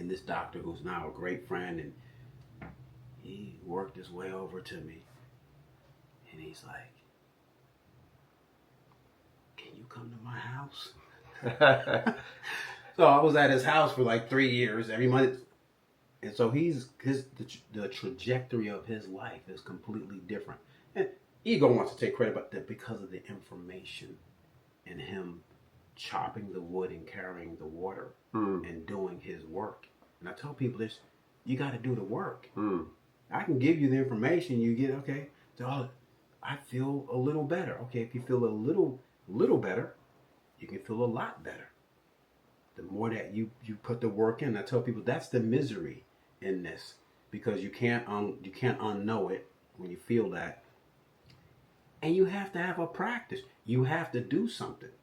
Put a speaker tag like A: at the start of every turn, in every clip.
A: And this doctor, who's now a great friend, and he worked his way over to me, and he's like, "Can you come to my house?" So I was at his house for like 3 years every month, and so the trajectory of his life is completely different. And ego wants to take credit, but because of the information and him chopping the wood and carrying the water and doing his work. And I tell people this: you got to do the work. I can give you the information. You get okay. So I feel a little better. Okay, if you feel a little better, you can feel a lot better. The more that you put the work in, I tell people that's the misery in this, because you can't unknow it when you feel that, and you have to have a practice. You have to do something.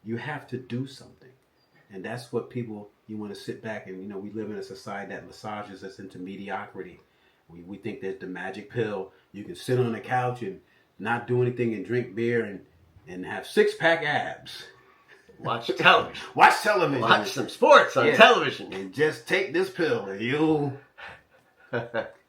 A: You have to do something, and that's what people. You want to sit back and we live in a society that massages us into mediocrity. We think there's the magic pill. You can sit on the couch and not do anything and drink beer and have 6-pack abs.
B: Watch television.
A: Watch television.
B: Watch some sports on television.
A: And just take this pill and you'll...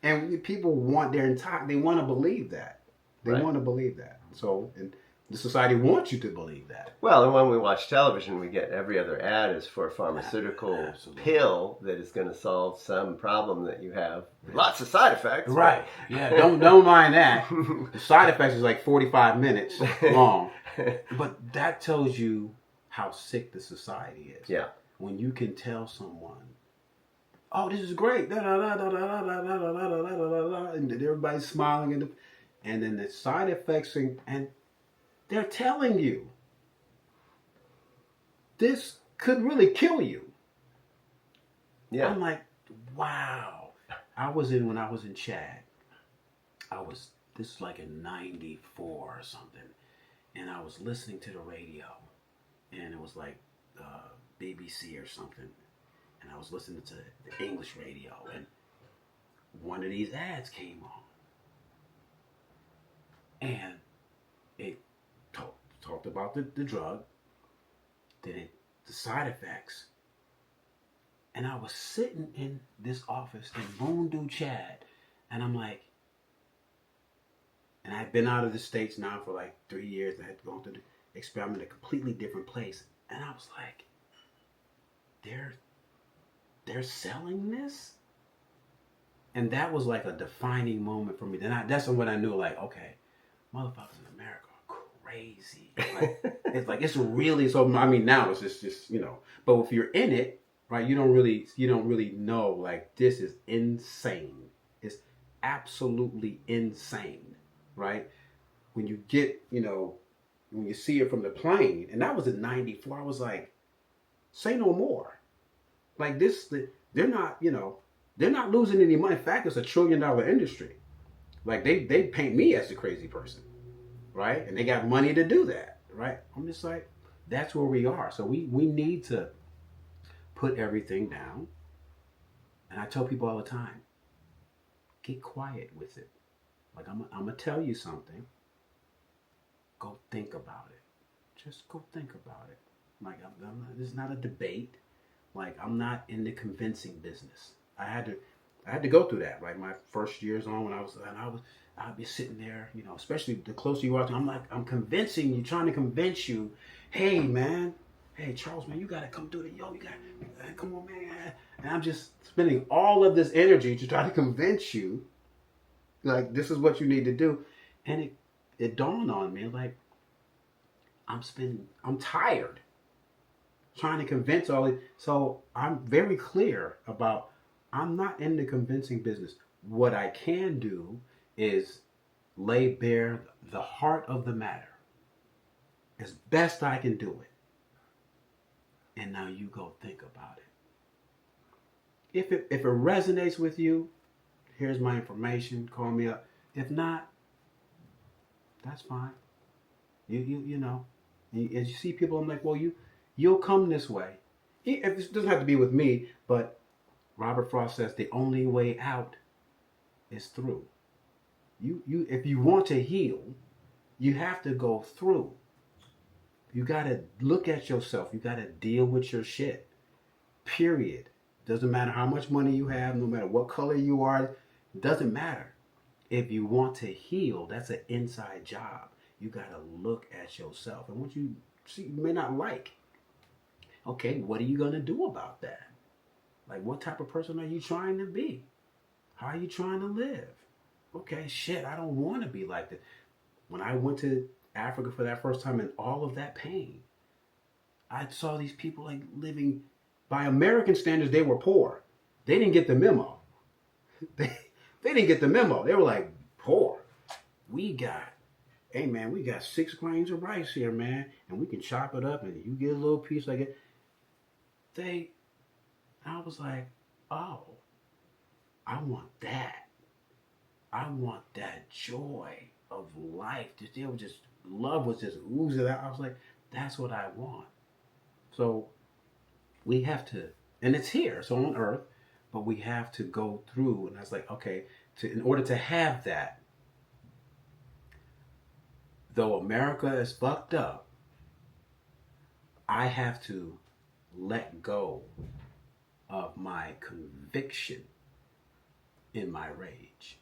A: And people want they want to believe that. They want to believe that. So, and the society wants you to believe that.
B: Well, and when we watch television, we get every other ad is for a pharmaceutical pill that is going to solve some problem that you have. Lots of side effects.
A: Right. Yeah, don't mind that. The side effects is like 45 minutes long. But that tells you how sick the society is.
B: Yeah.
A: When you can tell someone, "Oh, this is great," and everybody's smiling, and then the side effects, and they're telling you this could really kill you.
B: Yeah.
A: I'm like, wow. When I was in Chad, this is like in 94 or something, and I was listening to the radio, and it was like BBC or something, and I was listening to the English radio, and one of these ads came on, and it talked about the drug, then the side effects, and I was sitting in this office in Boondu, Chad, and I'm like, and I'd been out of the States now for like 3 years. I had gone through the experiment in a completely different place, and I was like, they're selling this? And that was like a defining moment for me. That's when I knew, like, okay, motherfuckers in America are crazy. Like, it's really, so I mean, now it's just but if you're in it, right, you don't really know, like, this is insane. It's absolutely insane, right? When you get, when you see it from the plane, and that was in 94, I was like, say no more. Like, they're not losing any money. In fact, it's $1 trillion industry. Like, they paint me as the crazy person, right? And they got money to do that, right? I'm just like, that's where we are. So we need to put everything down. And I tell people all the time, get quiet with it. Like, I'm going to tell you something. Go think about it. Just go think about it. Like, this is not a debate. Like, I'm not in the convincing business. I had to go through that. Like, my first years on, I'd be sitting there, especially the closer you are to, I'm convincing you, trying to convince you, hey, man, hey, Charles, man, you got to come do you got to, come on, man. And I'm just spending all of this energy to try to convince you, like, this is what you need to do. And it dawned on me, like, I'm tired trying to convince all it. So I'm very clear about, I'm not in the convincing business. What I can do is lay bare the heart of the matter as best I can do it. And now you go think about it. If it resonates with you, here's my information. Call me up. If not, that's fine. You know. As you see people, I'm like, well, you'll come this way. It doesn't have to be with me, but Robert Frost says the only way out is through. You if you want to heal, you have to go through. You got to look at yourself. You got to deal with your shit. Period. Doesn't matter how much money you have, no matter what color you are, it doesn't matter. If you want to heal, that's an inside job. You got to look at yourself. And what you see, you may not like. Okay, what are you going to do about that? Like, what type of person are you trying to be? How are you trying to live? Okay, shit, I don't want to be like that. When I went to Africa for that first time and all of that pain, I saw these people like living by American standards, they were poor. They didn't get the memo. They didn't get the memo. They were like, poor. We got, hey man, we got 6 grains of rice here, man, and we can chop it up and you get a little piece like it. I was like, oh, I want that. I want that joy of life. They were just, love was just oozing out. I was like, that's what I want. So we have to, and it's here, so on earth, but we have to go through. And I was like, okay, in order to have that, though America is fucked up, I have to let go of my conviction in my rage.